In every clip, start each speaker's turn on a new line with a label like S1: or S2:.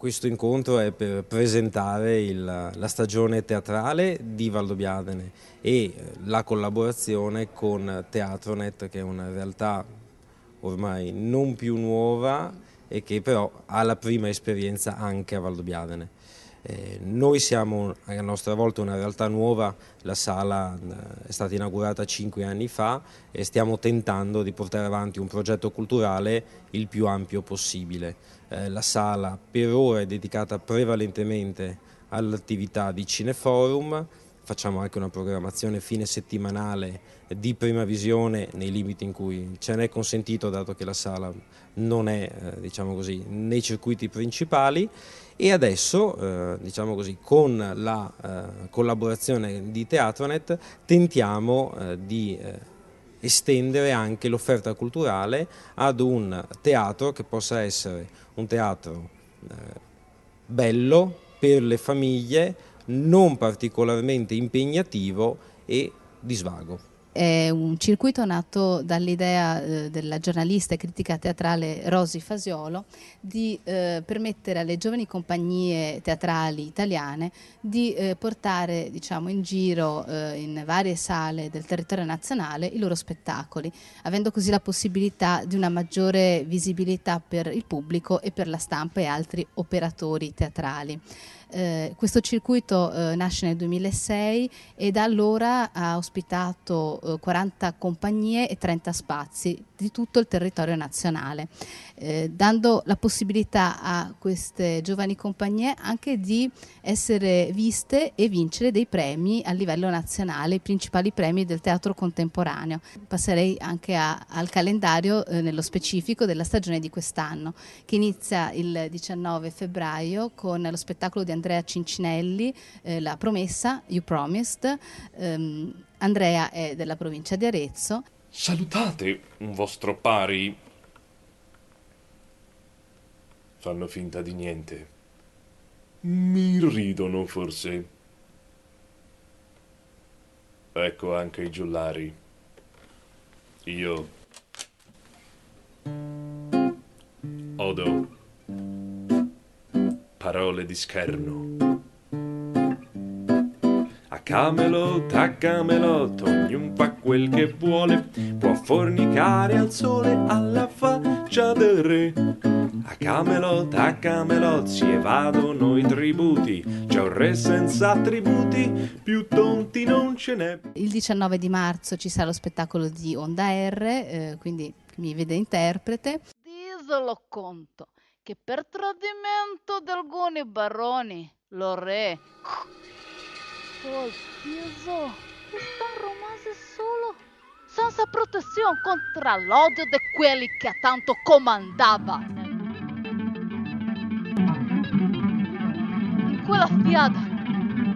S1: Questo incontro è per presentare la stagione teatrale di Valdobbiadene e la collaborazione con Teatronet, che è una realtà ormai non più nuova e che però ha la prima esperienza anche a Valdobbiadene. Noi siamo a nostra volta una realtà nuova, la sala è stata inaugurata 5 anni fa e stiamo tentando di portare avanti un progetto culturale il più ampio possibile. La sala per ora è dedicata prevalentemente all'attività di Cineforum, facciamo anche una programmazione fine settimanale di prima visione nei limiti in cui ce n'è consentito, dato che la sala non è diciamo così, nei circuiti principali, e adesso diciamo così, con la collaborazione di Teatronet tentiamo di estendere anche l'offerta culturale ad un teatro che possa essere un teatro bello per le famiglie, non particolarmente impegnativo e di svago.
S2: È un circuito nato dall'idea della giornalista e critica teatrale Rosy Fasiolo di permettere alle giovani compagnie teatrali italiane di portare, diciamo, in giro in varie sale del territorio nazionale i loro spettacoli, avendo così la possibilità di una maggiore visibilità per il pubblico e per la stampa e altri operatori teatrali. Questo circuito nasce nel 2006 e da allora ha ospitato 40 compagnie e 30 spazi di tutto il territorio nazionale, dando la possibilità a queste giovani compagnie anche di essere viste e vincere dei premi a livello nazionale, i principali premi del teatro contemporaneo. Passerei anche al calendario nello specifico della stagione di quest'anno, che inizia il 19 febbraio con lo spettacolo di Andrea Cincinelli, La promessa, You Promised. Andrea è della provincia di Arezzo.
S3: Salutate un vostro pari. Fanno finta di niente. Mi ridono forse. Ecco anche i giullari. Io odo parole di scherno. A Camelot, ognuno fa quel che vuole, può fornicare al sole alla faccia del re. A Camelot si evadono i tributi, c'è un re senza attributi, più tonti non ce n'è.
S2: Il 19 di marzo ci sarà lo spettacolo di Onda R, quindi mi vede interprete.
S4: Dieselo conto che per tradimento di alcuni baroni lo re Dio, questa rimase solo senza protezione contro l'odio di quelli che tanto comandava. In quella fiada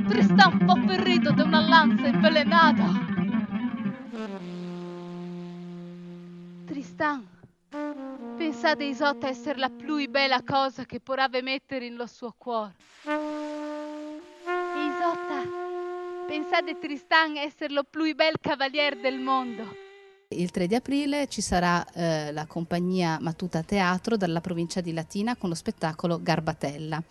S4: Tristan fu ferito da una lanza invelenata. Tristan pensa di Isotta essere la più bella cosa che potrebbe mettere in lo suo cuore. Isotta pensa di Tristan essere lo più bel cavaliere del mondo.
S2: Il 3 di aprile ci sarà la compagnia Matuta Teatro dalla provincia di Latina con lo spettacolo Garbatella.